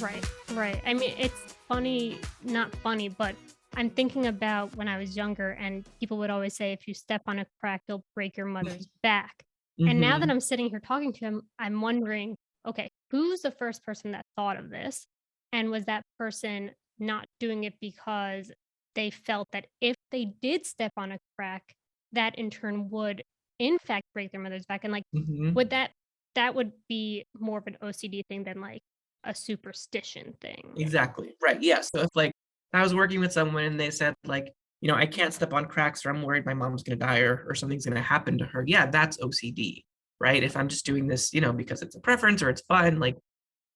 Right, right. I mean, it's funny, not funny, but I'm thinking about when I was younger and people would always say, if you step on a crack, you'll break your mother's back. And now that Mhm. I'm sitting here talking to him, I'm wondering, okay, who's the first person that thought of this? And was that person not doing it because they felt that if they did step on a crack, that in turn would in fact break their mother's back? And like, Mhm. would that would be more of an OCD thing than like a superstition thing. Exactly. Right. Yeah. So if like I was working with someone and they said like, I can't step on cracks or I'm worried my mom's gonna die or something's gonna happen to her. Yeah, that's OCD. Right. If I'm just doing this, because it's a preference or it's fun, like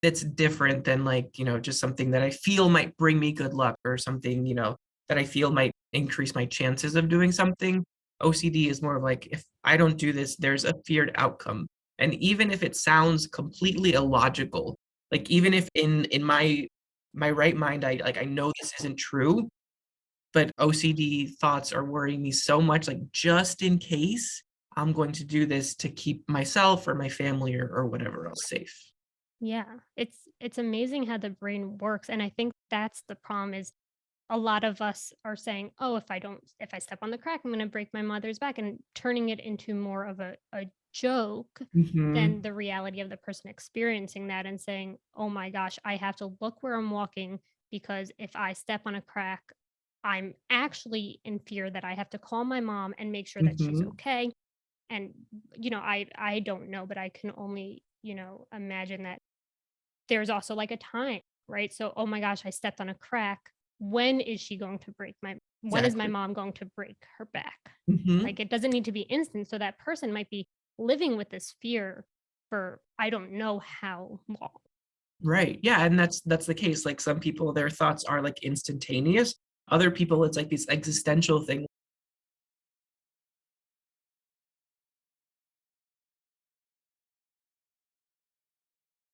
it's different than like, just something that I feel might bring me good luck or something, that I feel might increase my chances of doing something. OCD is more of like if I don't do this, there's a feared outcome. And even if it sounds completely illogical, like even if in my right mind I know this isn't true, but OCD thoughts are worrying me so much, like just in case I'm going to do this to keep myself or my family or whatever else safe. Yeah, it's amazing how the brain works, and I think that's the problem is a lot of us are saying, "Oh, if I step on the crack, I'm gonna break my mother's back," and turning it into more of a joke than Mhm. the reality of the person experiencing that and saying, "Oh my gosh, I have to look where I'm walking because if I step on a crack, I'm actually in fear that I have to call my mom and make sure that she's Mhm. okay." And, I don't know, but I can only, imagine that there's also, like, a time, right? So, "Oh my gosh, I stepped on a crack. When is my Exactly. mom going to break her back?" Mhm. Like, it doesn't need to be instant, so that person might be living with this fear for I don't know how long. Right. Yeah, and that's the case. Like some people, their thoughts are like instantaneous. Other people, it's like this existential thing